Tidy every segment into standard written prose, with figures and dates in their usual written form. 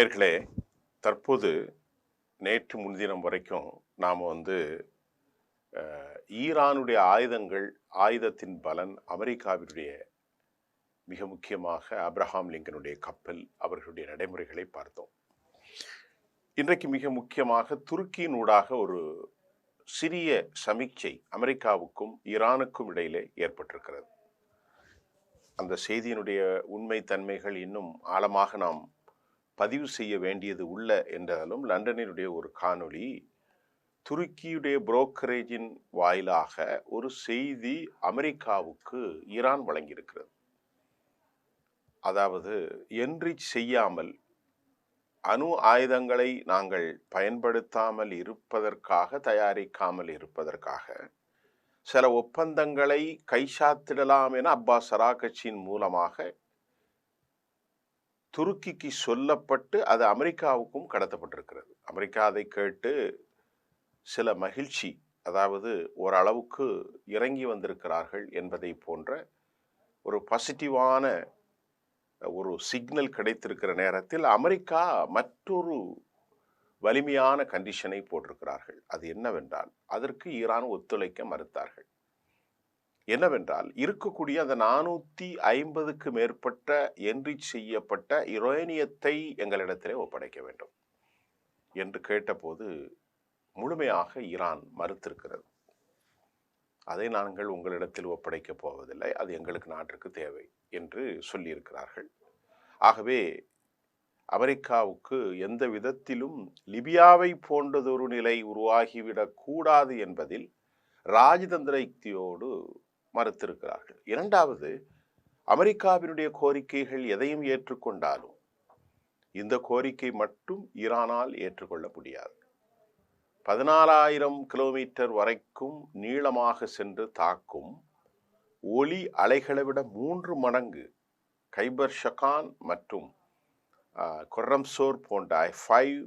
நேயர்களே, தற்போது நேற்று முன்தினம் வரைக்கும் நாம் ஈரானுடைய ஆயுதத்தின் பலன் அமெரிக்காவினுடைய மிக முக்கியமாக அப்ரஹாம் லிங்கனுடைய கப்பல் அவர்களுடைய நடைமுறைகளை பார்த்தோம். இன்றைக்கு மிக முக்கியமாக துருக்கியினூடாக ஒரு சிறிய சமிக்சை அமெரிக்காவுக்கும் ஈரானுக்கும் இடையிலே ஏற்பட்டிருக்கிறது. அந்த செய்தியினுடைய உண்மை தன்மைகள் இன்னும் ஆழமாக நாம் பதிவு செய்ய வேண்டியது உள்ள என்றாலும் லண்டனினுடைய ஒரு காணொளி துருக்கியுடைய புரோக்கரேஜின் வாயிலாக ஒரு செய்தி அமெரிக்காவுக்கு ஈரான் வழங்கியிருக்கிறது. அதாவது என்ரிச் செய்யாமல் அணு ஆயுதங்களை நாங்கள் பயன்படுத்தாமல் இருப்பதற்காக, தயாரிக்காமல் இருப்பதற்காக சில ஒப்பந்தங்களை கைச்சாத்திடலாம் என அப்பாஸ் அராகச்சியின் மூலமாக துருக்கிக்கு சொல்லப்பட்டு அது அமெரிக்காவுக்கும் கடத்தப்பட்டிருக்கிறது. அமெரிக்கா அதை கேட்டு சில மகிழ்ச்சி, அதாவது ஓரளவுக்கு இறங்கி வந்திருக்கிறார்கள் என்பதை போன்ற ஒரு பாசிட்டிவான ஒரு சிக்னல் கிடைத்திருக்கிற நேரத்தில் அமெரிக்கா மற்றொரு வலிமையான கண்டிஷனை போட்டிருக்கிறார்கள். அது என்னவென்றால், அதற்கு ஈரான் ஒத்துழைக்க மறுத்தார்கள். என்னவென்றால், இருக்கக்கூடிய அந்த 450க்கு மேற்பட்ட என்ரிச் செய்யப்பட்ட யுரேனியத்தை எங்களிடத்திலே ஒப்படைக்க வேண்டும் என்று கேட்டபோது முழுமையாக ஈரான் மறுத்திருக்கிறது. அதை நாங்கள் உங்களிடத்தில் ஒப்படைக்கப் போவதில்லை, அது எங்களுக்கு நாட்டிற்கு தேவை என்று சொல்லியிருக்கிறார்கள். ஆகவே அமெரிக்காவுக்கு எந்த விதத்திலும் லிபியாவை போன்றதொரு நிலை உருவாகிவிடக் கூடாது என்பதில் ராஜதந்திர யுக்தியோடு மறுத்திருக்கிறார்கள். இரண்டாவது, அமெரிக்காவினுடைய கோரிக்கைகள் எதையும் ஏற்றுக்கொண்டாலும் இந்த கோரிக்கை மட்டும் ஈரானால் ஏற்றுக்கொள்ள முடியாது. 14,000 கிலோமீட்டர் வரைக்கும் நீளமாக சென்று தாக்கும் ஒளி அலைகளை விட 3 மடங்கு கைபர் ஷகான் மற்றும் கொர்ரம்சோர் போன்ற I-5,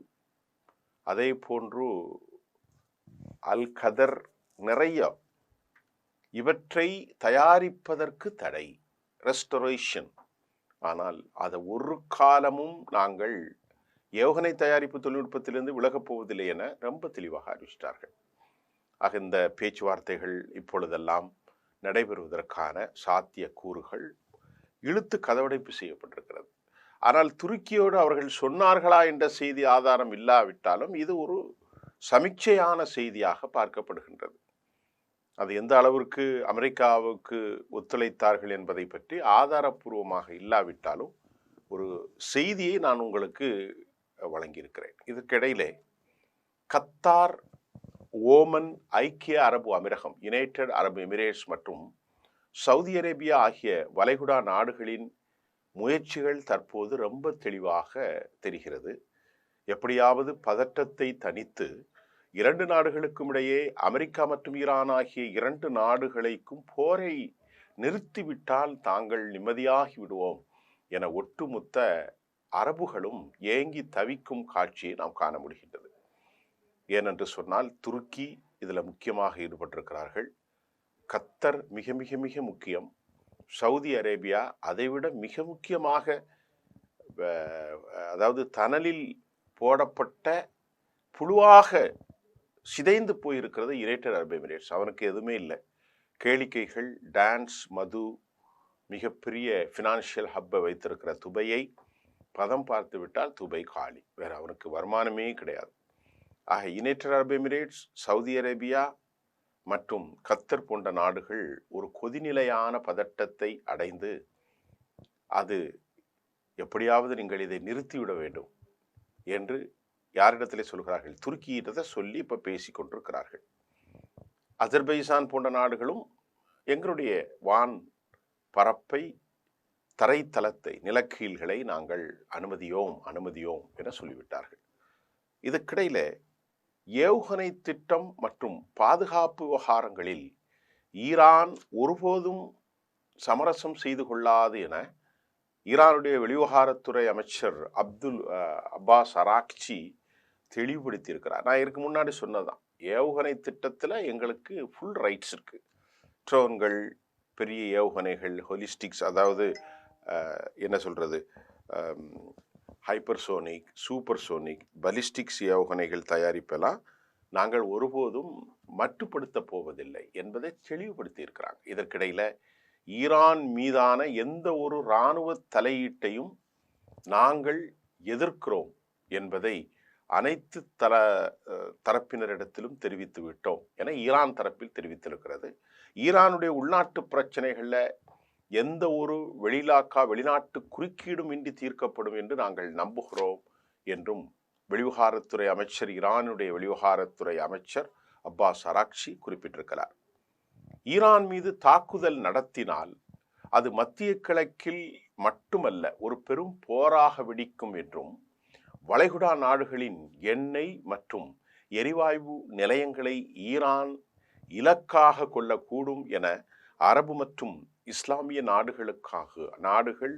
அதே போன்று அல் கதர், நிறைய இவற்றை தயாரிப்பதற்கு தடை, ரெஸ்டரேஷன். ஆனால் அதை ஒரு காலமும் நாங்கள் ஏவுகணை தயாரிப்பு தொழில்நுட்பத்திலிருந்து விலகப் போவதில்லை என ரொம்ப தெளிவாக அறிவித்தார்கள். ஆக இந்த பேச்சுவார்த்தைகள் இப்பொழுதெல்லாம் நடைபெறுவதற்கான சாத்திய கூறுகள் இழுத்து கதவடைப்பு செய்யப்பட்டிருக்கிறது. ஆனால் துருக்கியோடு அவர்கள் சொன்னார்களா என்ற செய்தி ஆதாரம் இல்லாவிட்டாலும் இது ஒரு சமிக்சையான செய்தியாக பார்க்கப்படுகின்றது. அது எந்த அளவிற்கு அமெரிக்காவுக்கு ஒத்துழைத்தார்கள் என்பதை பற்றி ஆதாரப்பூர்வமாக இல்லாவிட்டாலும் ஒரு செய்தியை நான் உங்களுக்கு வழங்கியிருக்கிறேன். இதற்கிடையிலே கத்தார், ஓமன், ஐக்கிய அரபு அமீரகம், யுனைடெட் அரபு எமிரேட்ஸ் மற்றும் சவுதி அரேபியா ஆகிய வளைகுடா நாடுகளின் முயற்சிகள் தற்போது ரொம்ப தெளிவாக தெரிகிறது. எப்படியாவது பதற்றத்தை தணித்து 2 நாடுகளுக்கும் இடையே, அமெரிக்கா மற்றும் ஈரான் ஆகிய 2 நாடுகளுக்கும் போரை நிறுத்திவிட்டால் தாங்கள் நிம்மதியாகி விடுவோம் என ஒட்டுமொத்த அரபுகளும் ஏங்கி தவிக்கும் காட்சியை நாம் காண முடிகின்றது. ஏனென்று சொன்னால் துருக்கி இதில் முக்கியமாக ஈடுபட்டிருக்கிறார்கள். கத்தர் மிக மிக மிக முக்கியம். சவுதி அரேபியா அதைவிட மிக முக்கியமாக, அதாவது தணலில் போடப்பட்ட புழுவாக சிதைந்து போயிருக்கிறது யுனைடெட் அரபு எமிரேட்ஸ். அவனுக்கு எதுவுமே இல்லை. கேளிக்கைகள், டான்ஸ், மது, மிகப்பெரிய ஃபினான்ஷியல் ஹப்பை வைத்திருக்கிற துபையை பதம் பார்த்து விட்டால் துபை காலி, வேற அவனுக்கு வருமானமே கிடையாது. ஆக யுனைடெட் அரபு எமிரேட்ஸ், சவுதி அரேபியா மற்றும் கத்தர் போன்ற நாடுகள் ஒரு கொதிநிலையான பதட்டத்தை அடைந்து அது எப்படியாவது நீங்கள் இதை நிறுத்திவிட வேண்டும் என்று யாரிடத்திலே சொல்கிறார்கள்? துருக்கியிடத்தை சொல்லி இப்ப பேசிக் கொண்டிருக்கிறார்கள். அஜர்பைஜான் போன்ற நாடுகளும் எங்களுடைய வான் பரப்பை, தரைத்தளத்தை, நிலக்கீழ்களை நாங்கள் அனுமதியோம் என சொல்லிவிட்டார்கள். இதுக்கிடையில ஏவுகணை திட்டம் மற்றும் பாதுகாப்பு விவகாரங்களில் ஈரான் ஒருபோதும் சமரசம் செய்து கொள்ளாது என ஈரானுடைய வெளிவிவகாரத்துறை அமைச்சர் அப்பாஸ் அராக்ச்சி தெளிவுபடுத்தியிருக்கிறார். நான் இதுக்கு முன்னாடி சொன்னதான், ஏவுகணை திட்டத்தில் எங்களுக்கு ஃபுல் ரைட்ஸ் இருக்கு. ட்ரோன்கள், பெரிய ஏவுகணைகள், ஹொலிஸ்டிக்ஸ், அதாவது என்ன சொல்றது, ஹைப்பர்சோனிக், சூப்பர்சோனிக், பலிஸ்டிக்ஸ் ஏவுகணைகள் தயாரிப்பெல்லாம் நாங்கள் ஒருபோதும் மட்டுப்படுத்த போவதில்லை என்பதை தெளிவுபடுத்தி இருக்கிறாங்க. இதற்கிடையில ஈரான் மீதான எந்த ஒரு இராணுவ தலையீட்டையும் நாங்கள் எதிர்க்கிறோம் என்பதை அனைத்து தரப்பினரிடத்திலும் தெரிவித்து விட்டோம் என ஈரான் தரப்பில் தெரிவித்திருக்கிறது. ஈரானுடைய உள்நாட்டு பிரச்சனைகளில் எந்த ஒரு வெளிநாட்டு குறுக்கீடும் இன்றி தீர்க்கப்படும் என்று நாங்கள் நம்புகிறோம் என்றும் வெளிவிவகாரத்துறை அமைச்சர், ஈரானுடைய வெளிவிவகாரத்துறை அமைச்சர் அப்பாஸ் அராக்சி குறிப்பிட்டிருக்கிறார். ஈரான் மீது தாக்குதல் நடத்தினால் அது மத்திய கிழக்கில் மட்டுமல்ல ஒரு பெரும் போராக வெடிக்கும் என்றும், வளைகுடா நாடுகளின் எண்ணெய் மற்றும் எரிவாயு நிலையங்களை ஈரான் இலக்காக கொள்ளக்கூடும் என அரபு மற்றும் இஸ்லாமிய நாடுகள்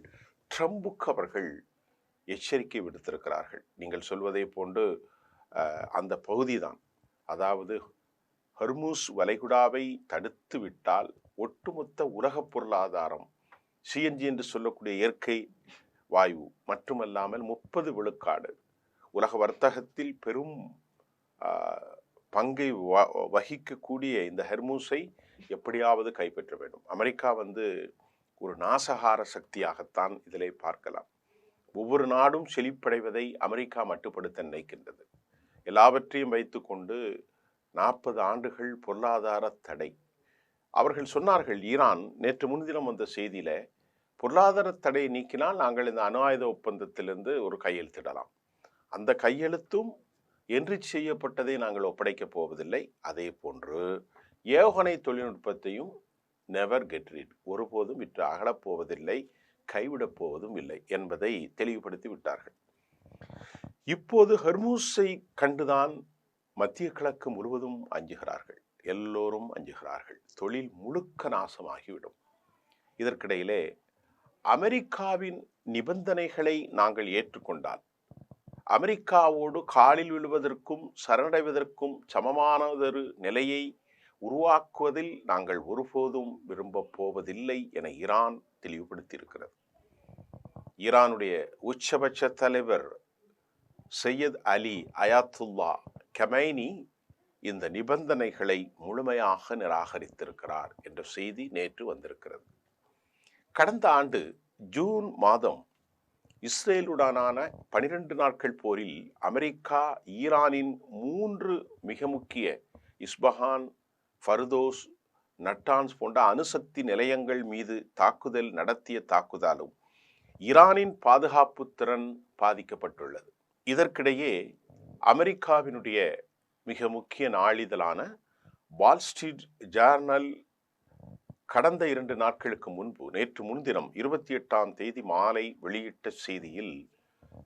ட்ரம்புக்கு அவர்கள் எச்சரிக்கை விடுத்திருக்கிறார்கள். நீங்கள் சொல்வதை போன்று அந்த பகுதிதான், அதாவது ஹர்மூஸ் வளைகுடாவை தடுத்து விட்டால் ஒட்டுமொத்த உலக பொருளாதாரம் சிஎன்ஜி என்று சொல்லக்கூடிய இயற்கை வாயு மட்டுமல்லாமல் 30 விழுக்காடு உலக வர்த்தகத்தில் பெரும் பங்கை வகிக்கக்கூடிய இந்த ஹெர்மூஸை எப்படியாவது கைப்பற்ற வேண்டும். அமெரிக்கா ஒரு நாசகார சக்தியாகத்தான் இதிலே பார்க்கலாம். ஒவ்வொரு நாடும் செழிப்படைவதை அமெரிக்கா மட்டுப்படுத்த நினைக்கின்றது. எல்லாவற்றையும் வைத்துக்கொண்டு 40 ஆண்டுகள் பொருளாதார தடை. அவர்கள் சொன்னார்கள், ஈரான் நேற்று முன்தினம் வந்த செய்தியில பொருளாதார தடையை நீக்கினால் நாங்கள் இந்த அணு ஆயுத ஒப்பந்தத்திலிருந்து ஒரு கையெழுத்திடலாம். அந்த கையெழுத்தும் என்று செய்யப்பட்டதை நாங்கள் ஒப்படைக்கப் போவதில்லை. அதே போன்று ஏவுகணை தொழில்நுட்பத்தையும் நெவர் கெட் ரிட், ஒருபோதும் விற்று அகலப் போவதில்லை, கைவிடப் போவதும் இல்லை என்பதை தெளிவுபடுத்தி விட்டார்கள். இப்போது ஹர்மூஸை கண்டுதான் மத்திய கிழக்கு முழுவதும் அஞ்சுகிறார்கள். எல்லோரும் அஞ்சுகிறார்கள். தொழில் முழுக்க நாசமாகிவிடும். இதற்கிடையிலே அமெரிக்காவின் நிபந்தனைகளை நாங்கள் ஏற்றுக்கொண்டால் அமெரிக்காவோடு காலில் விழுவதற்கும் சரணடைவதற்கும் சமமானதொரு நிலையை உருவாக்குவதில் நாங்கள் ஒருபோதும் விரும்பப் போவதில்லை என ஈரான் தெளிவுபடுத்தியிருக்கிறது. ஈரானுடைய உச்சபட்ச தலைவர் சையத் அலி அயாத்துல்லா கமைனி இந்த நிபந்தனைகளை முழுமையாக நிராகரித்திருக்கிறார் என்ற செய்தி நேற்று வந்திருக்கிறது. கடந்த ஆண்டு ஜூன் மாதம் இஸ்ரேலுடனான 12 நாட்கள் போரில் அமெரிக்கா ஈரானின் 3 மிக முக்கிய இஸ்பஹான், ஃபர்தோஸ், நட்டான்ஸ் போன்ற அணுசக்தி நிலையங்கள் மீது தாக்குதல் நடத்திய தாக்குதலும் ஈரானின் பாதுகாப்பு திறன் பாதிக்கப்பட்டுள்ளது. இதற்கிடையே அமெரிக்காவினுடைய மிக முக்கிய நாளிதழான வால் ஸ்ட்ரீட் ஜேர்னல் கடந்த 2 நாட்களுக்கு முன்பு நேற்று முன்தினம் 28ஆம் தேதி மாலை வெளியிட்ட செய்தியில்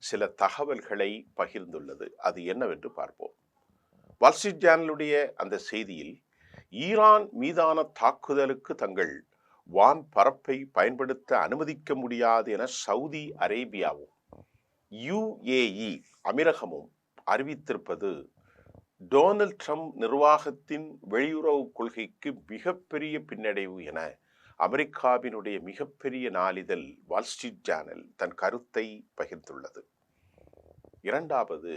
சில தகவல்களை பகிர்ந்துள்ளது. அது என்னவென்று பார்ப்போம். வால் ஸ்ட்ரீட் ஜேர்னலுடைய அந்த செய்தியில் ஈரான் மீதான தாக்குதலுக்கு தங்கள் வான் பரப்பை பயன்படுத்த அனுமதிக்க முடியாது என சவுதி அரேபியாவும் UAE அமீரகமும் அறிவித்திருப்பது டொனால்ட் ட்ரம்ப் நிர்வாகத்தின் வெளியுறவு கொள்கைக்கு மிகப்பெரிய பின்னடைவு என அமெரிக்காவினுடைய மிகப்பெரிய நாளிதழ் வால் ஸ்ட்ரீட் ஜேர்னல் தன் கருத்தை பகிர்ந்துள்ளது. இரண்டாவது,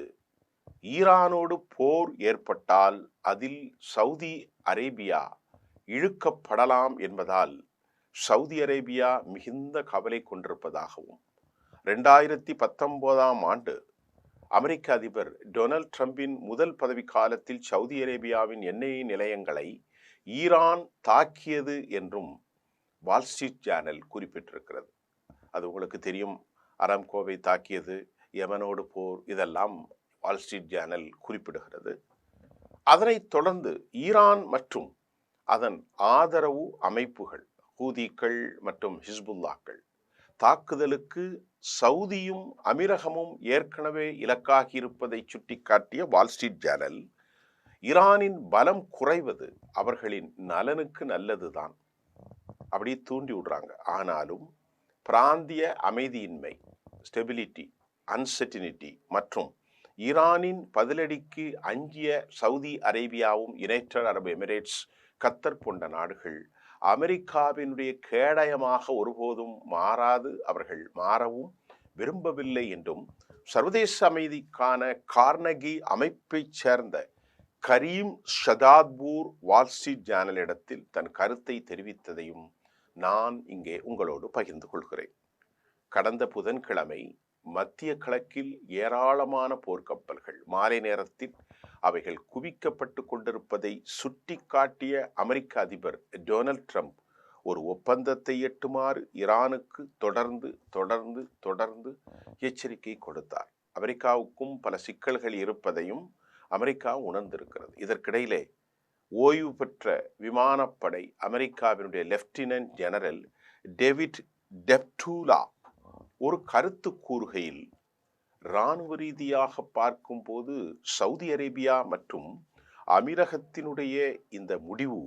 ஈரானோடு போர் ஏற்பட்டால் அதில் சவுதி அரேபியா இழுக்கப்படலாம் என்பதால் சவுதி அரேபியா மிகுந்த கவலை கொண்டிருப்பதாகவும் 2019ஆம் ஆண்டு அமெரிக்க அதிபர் டொனால்ட் ட்ரம்பின் முதல் பதவி காலத்தில் சவுதி அரேபியாவின் எண்ணெய் நிலையங்களை ஈரான் தாக்கியது என்றும் வால் ஸ்ட்ரீட் ஜேர்னல் குறிப்பிட்டிருக்கிறது. அது உங்களுக்கு தெரியும், அராம்கோவை தாக்கியது, யமனோடு போர், இதெல்லாம் வால் ஸ்ட்ரீட் ஜேர்னல் குறிப்பிடுகிறது. அதனைத் தொடர்ந்து ஈரான் மற்றும் அதன் ஆதரவு அமைப்புகள் ஹூதிகள் மற்றும் ஹிஸ்புல்லாக்கள் தாக்குதலுக்கு சவுதியும் அமீரகமும் ஏற்கனவே இலக்காகி இருப்பதை சுட்டிக்காட்டிய வால் ஸ்ட்ரீட் ஜேர்னல் ஈரானின் பலம் குறைவது அவர்களின் நலனுக்கு நல்லதுதான் அப்படி தூண்டி விடுறாங்க. ஆனாலும் பிராந்திய அமைதியின்மை, ஸ்டெபிலிட்டி, அன்சர்டினிட்டி மற்றும் ஈரானின் பதிலடிக்கு அஞ்சிய சவுதி அரேபியாவும் யுனைடெட் அரபு எமிரேட்ஸ், கத்தர் போன்ற நாடுகள் அமெரிக்காவினுடைய கேடயமாக ஒருபோதும் மாறாது, அவர்கள் மாறவும் விரும்பவில்லை என்றும் சர்வதேச அமைதிக்கான கார்னகி அமைப்பைச் சேர்ந்த கரீம் ஷதாத்பூர் வால் ஸ்ட்ரீட் ஜேர்னலிடத்தில் தன் கருத்தை தெரிவித்ததையும் நான் இங்கே உங்களோடு பகிர்ந்து கொள்கிறேன். கடந்த புதன்கிழமை மத்திய கிழக்கில் ஏராளமான போர்க்கப்பல்கள் மாலை நேரத்தில் அவைகள் குவிக்கப்பட்டு கொண்டிருப்பதை சுட்டிக்காட்டிய அமெரிக்க அதிபர் டொனால்ட் ட்ரம்ப் ஒரு ஒப்பந்தத்தை எட்டுமாறு ஈரானுக்கு தொடர்ந்து தொடர்ந்து தொடர்ந்து எச்சரிக்கை கொடுத்தார். அமெரிக்காவுக்கும் பல சிக்கல்கள் இருப்பதையும் அமெரிக்கா உணர்ந்திருக்கிறது. இதற்கிடையிலே ஓய்வு பெற்ற விமானப்படை அமெரிக்காவினுடைய லெப்டினன்ட் ஜெனரல் டேவிட் டெப்டூலா ஒரு கருத்து கூறுகையில், இராணுவ ரீதியாக பார்க்கும்போது சவுதி அரேபியா மற்றும் அமீரகத்தினுடைய இந்த முடிவு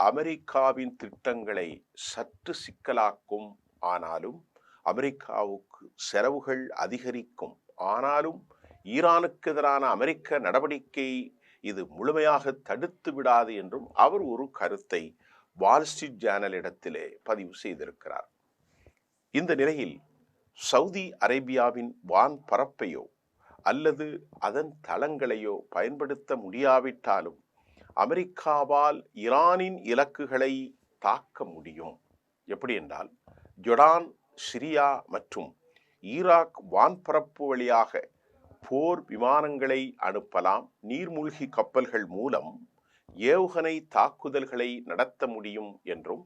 அமெரிக்காவின் திட்டங்களை சற்று சிக்கலாக்கும், ஆனாலும் அமெரிக்காவுக்கு செலவுகள் அதிகரிக்கும், ஆனாலும் ஈரானுக்கு எதிரான அமெரிக்க நடவடிக்கை இது முழுமையாக தடுத்து விடாது என்றும் அவர் ஒரு கருத்தை வால் ஸ்ட்ரீட் ஜேர்னலிடத்திலே பதிவு செய்திருக்கிறார். இந்த நிலையில் சவுதி அரேபியாவின் வான் பரப்பையோ அல்லது அதன் தளங்களையோ பயன்படுத்த முடியாவிட்டாலும் அமெரிக்காவால் ஈரானின் இலக்குகளை தாக்க முடியும். எப்படி என்றால், ஜொர்டான், சிரியா மற்றும் ஈராக் வான்பரப்பு வழியாக போர் விமானங்களை அனுப்பலாம், நீர்மூழ்கி கப்பல்கள் மூலம் ஏவுகணை தாக்குதல்களை நடத்த முடியும் என்றும்,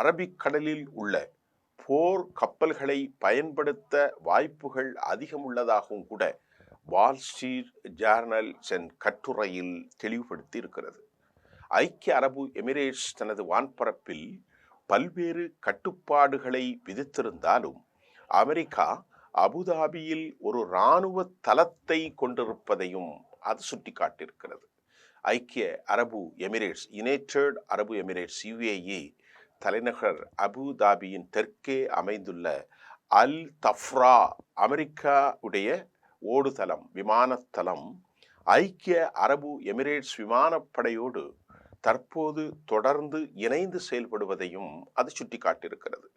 அரபிக்கடலில் உள்ள போர் கப்பல்களை பயன்படுத்த வாய்ப்புகள் அதிகம் உள்ளதாகவும் கூட வால் ஸ்ட்ரீட் ஜேர்னல் கட்டுரையில் தெளிவுபடுத்தி இருக்கிறது. ஐக்கிய அரபு எமிரேட்ஸ் தனது வான்பரப்பில் பல்வேறு கட்டுப்பாடுகளை விதித்திருந்தாலும் அமெரிக்கா அபுதாபியில் ஒரு இராணுவ தளத்தை கொண்டிருப்பதையும் அது சுட்டிக்காட்டியிருக்கிறது. ஐக்கிய அரபு எமிரேட்ஸ், யுனைடெட் அரபு எமிரேட்ஸ் UAE தலைநகர் அபுதாபியின் தெற்கே அமைந்துள்ள அல் தஃப்ரா அமெரிக்காவுடைய ஓடுதளம், விமானத்தளம் ஐக்கிய அரபு எமிரேட்ஸ் விமானப்படையோடு தற்போது தொடர்ந்து இணைந்து செயல்படுவதையும் அது சுட்டிக்காட்டியிருக்கிறது.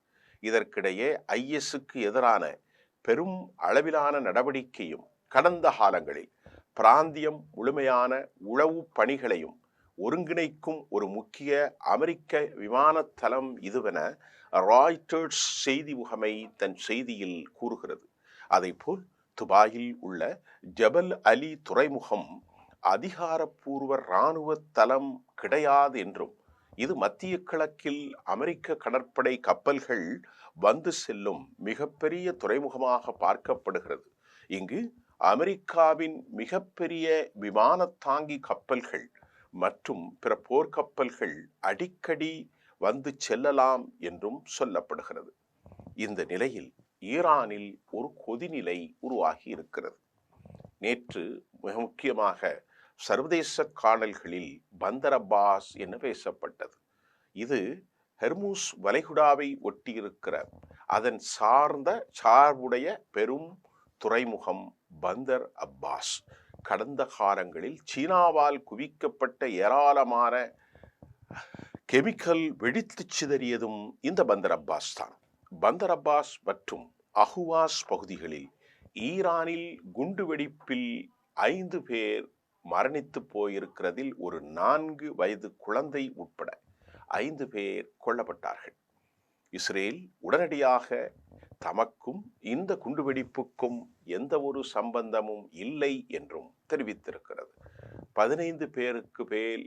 இதற்கிடையே ISக்கு எதிரான பெரும் அளவிலான நடவடிக்கையும் கடந்த காலங்களில் பிராந்தியம் முழுமையான உளவு பணிகளையும் ஒருங்கிணைக்கும் ஒரு முக்கிய அமெரிக்க விமானத்தளம் இதுவென ராய்ட்டர்ஸ் செய்தி முகமை தன் செய்தியில் கூறுகிறது. அதேபோல் துபாயில் உள்ள ஜபல் அலி துறைமுகம் அதிகாரப்பூர்வ இராணுவ தளம் கிடையாது என்றும், இது மத்திய கிழக்கில் அமெரிக்க கடற்படை கப்பல்கள் வந்து செல்லும் மிகப்பெரிய துறைமுகமாக பார்க்கப்படுகிறது. இங்கு அமெரிக்காவின் மிகப்பெரிய விமான தாங்கி கப்பல்கள் மற்றும் பிற போர்க்கப்பல்கள் அடிக்கடி வந்து செல்லலாம் என்றும் சொல்லப்படுகிறது. இந்த நிலையில் ஈரானில் ஒரு கொதிநிலை உருவாகி இருக்கிறது. நேற்று மிக முக்கியமாக சர்வதேச காணல்களில் பந்தர் அப்பாஸ் என பேசப்பட்டது. இது ஹெர்மூஸ் வளைகுடாவை ஒட்டியிருக்கிற அதன் சார்புடைய பெரும் துறைமுகம் பந்தர் அப்பாஸ். கடந்த காலங்களில் சீனாவால் குவிக்கப்பட்ட ஏராளமான கெமிக்கல் வெடித்து சிதறியதும் இந்த பந்தர் அப்பாஸ் தான். பந்தர் அப்பாஸ் மற்றும் அஹுவாஸ் பகுதிகளில் ஈரானில் குண்டுவெடிப்பில் 5 பேர் மரணித்து போயிருக்கிறதில் ஒரு 4 வயது குழந்தை உட்பட 5 பேர் கொல்லப்பட்டார்கள். இஸ்ரேல் உடனடியாக தமக்கும் இந்த குண்டுவெடிப்புக்கும் எந்த ஒரு சம்பந்தமும் இல்லை என்றும் தெரிவித்திருக்கிறது. 15 பேருக்கு மேல்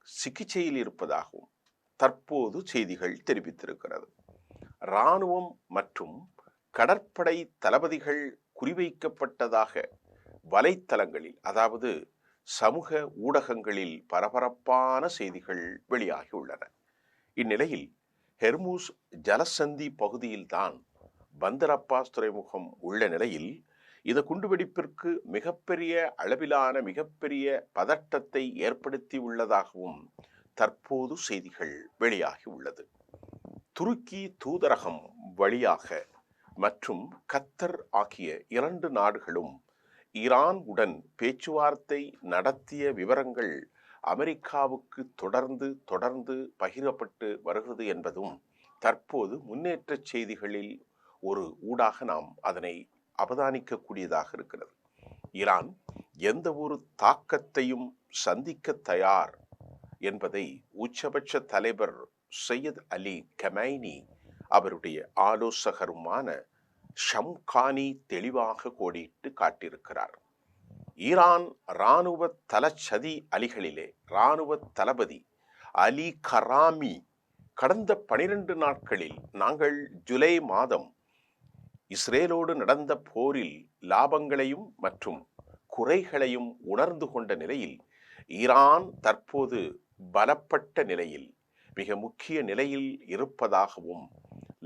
சிகிச்சையில் இருப்பதாகவும் தற்போது செய்திகள் தெரிவித்திருக்கிறது. இராணுவம் மற்றும் கடற்படை தளபதிகள் குறிவைக்கப்பட்டதாக வலைத்தளங்களில், அதாவது சமூக ஊடகங்களில் பரபரப்பான செய்திகள் வெளியாகியுள்ளன. இந்நிலையில் ஹெர்மூஸ் ஜலசந்தி பகுதியில்தான் பந்தர் அப்பாஸ் துறைமுகம் உள்ள நிலையில் இந்த குண்டுவெடிப்பிற்கு மிகப்பெரிய அளவிலான மிகப்பெரிய பதட்டத்தை ஏற்படுத்தி உள்ளதாகவும் தற்போது செய்திகள் வெளியாகி உள்ளது. துருக்கி தூதரகம் வழியாக மற்றும் கத்தர் ஆகிய 2 நாடுகளும் ஈரான் உடன் பேச்சுவார்த்தை நடத்திய விவரங்கள் அமெரிக்காவுக்கு தொடர்ந்து பகிரப்பட்டு வருகிறது என்பதும் தற்போது முன்னேற்ற செய்திகளில் ஒரு ஊடாக நாம் அதனை அவதானிக்கக்கூடியதாக இருக்கிறது. ஈரான் எந்த ஒரு தாக்கத்தையும் சந்திக்க தயார் என்பதை உச்சபட்ச தலைவர் சையத் அலி கமைனி அவருடைய ஆலோசகருமான ஷம்கானி தெளிவாக கோடிட்டு காட்டியிருக்கிறார். ஈரான் இராணுவ தளச்சதி அலிகளிலே இராணுவ தளபதி அலி கராமி கடந்த 12 நாட்களில் நாங்கள் ஜூலை மாதம் இஸ்ரேலோடு நடந்த போரில் லாபங்களையும் மற்றும் குறைகளையும் உணர்ந்து கொண்ட நிலையில் ஈரான் தற்போது பலப்பட்ட நிலையில் மிக முக்கிய நிலையில் இருப்பதாகவும்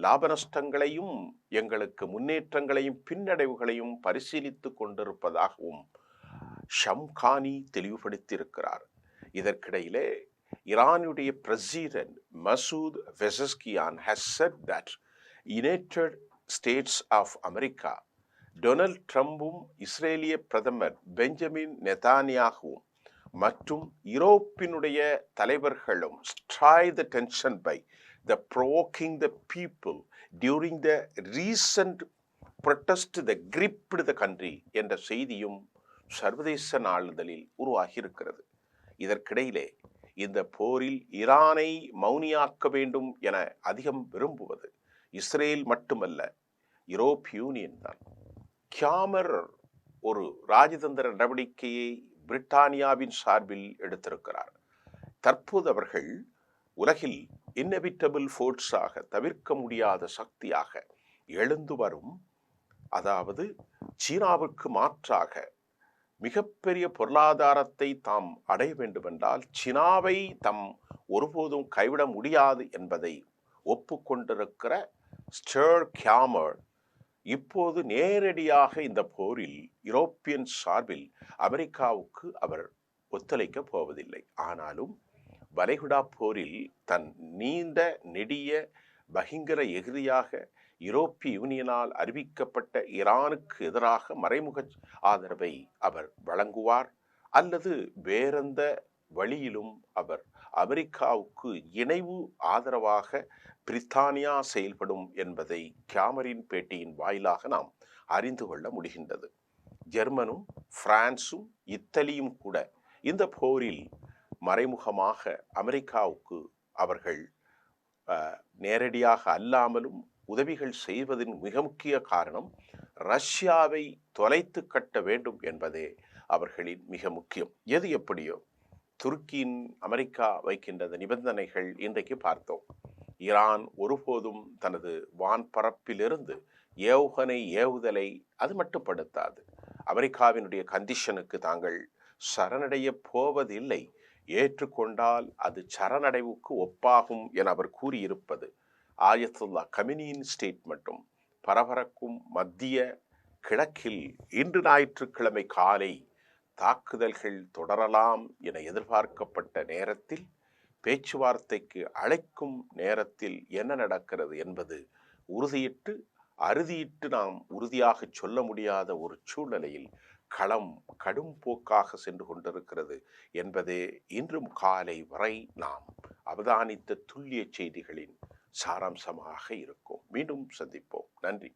லாப நஷ்டங்களையும் எங்களுக்கு முன்னேற்றங்களையும் பின்னடைவுகளையும் பரிசீலித்து கொண்டிருப்பதாகவும் ஷம்கானி தெளிவுபடுத்தியிருக்கிறார். இதற்கிடையிலே ஈரானுடைய president Masoud Pezeshkian has said that United States of America Donald ட்ரம்பும் இஸ்ரேலிய பிரதமர் பெஞ்சமின் நெதானியாகவும் மற்றும் யூரோப்பினுடைய தலைவர்களும் strike the tension by the provoking the people during the recent protest that gripped the country என்ற செய்தியும் சர்வதேச நாளிதழில் உருவாகியிருக்கிறது. இதற்கிடையிலே இந்த போரில் ஈரானை மௌனியாக்க வேண்டும் என அதிகம் விரும்புவது இஸ்ரேல் மட்டுமல்ல, யூரோப்பிய யூனியன் தான். கியாமர் ஒரு ராஜதந்திர நடவடிக்கையை பிரிட்டானியாவின் சார்பில் எடுத்திருக்கிறார். தற்போது அவர்கள் உலகில் இன்னெவிட்டபிள் ஃபோர்ஸாக தவிர்க்க முடியாத சக்தியாக எழுந்து வரும், அதாவது சீனாவுக்கு மாற்றாக மிகப்பெரிய பொருளாதாரத்தை தாம் அடைய வேண்டுமென்றால் சீனாவை தாம் ஒருபோதும் கைவிட முடியாது என்பதை ஒப்புக்கொண்டிருக்கிற ஸ்டர் கியாமர் இப்போது நேரடியாக இந்த போரில் யூரோப்பியன் சார்பில் அமெரிக்காவுக்கு அவர் ஒத்துழைக்கப் போவதில்லை. ஆனாலும் வளைகுடா போரில் தன் நீண்ட நெடிய பகிங்கர எதிரியாக யூரோப்பிய யூனியனால் அறிவிக்கப்பட்ட ஈரானுக்கு எதிராக மறைமுக ஆதரவை அவர் வழங்குவார், அல்லது வேறெந்த வழியிலும் அவர் அமெரிக்காவுக்கு இணைவு ஆதரவாக பிரித்தானியா செயல்படும் என்பதை கியாமரின் பேட்டியின் வாயிலாக நாம் அறிந்து கொள்ள முடிகின்றது. ஜெர்மனும் பிரான்சும் இத்தாலியும் கூட இந்த போரில் மறைமுகமாக அமெரிக்காவுக்கு அவர்கள் நேரடியாக அல்லாமலும் உதவிகள் செய்வதின் மிக முக்கிய காரணம் ரஷ்யாவை தொலைத்து கட்ட வேண்டும் என்பதே அவர்களின் மிக முக்கியம். எது எப்படியோ துருக்கியின் அமெரிக்கா வைக்கின்ற நிபந்தனைகள் இன்றைக்கு பார்த்தோம். ஈரான் ஒருபோதும் தனது வான்பரப்பிலிருந்து ஏவுகணை ஏவுதலை அது மட்டுப்படுத்தாது. அமெரிக்காவினுடைய கண்டிஷனுக்கு தாங்கள் சரணடைய போவதில்லை, ஏற்றுக்கொண்டால் அது சரணடைவுக்கு ஒப்பாகும் என அவர் கூறியிருப்பது ஆயத்துல்லா கமினியின் ஸ்டேட்மெண்ட்டும் பரபரக்கும் மத்திய கிழக்கில் இன்று ஞாயிற்றுக்கிழமை காலை தாக்குதல்கள் தொடரலாம் என எதிர்பார்க்கப்பட்ட நேரத்தில், பேச்சுவார்த்தைக்கு அழைக்கும் நேரத்தில் என்ன நடக்கிறது என்பது அறுதியிட்டு நாம் உறுதியாக சொல்ல முடியாத ஒரு சூழ்நிலையில் களம் கடும் போக்காக சென்று கொண்டிருக்கிறது என்பதே இன்றும் காலை வரை நாம் அவதானித்த துல்லிய செய்திகளின் சாராம்சமாக இருக்கும். மீண்டும் சந்திப்போம். நன்றி.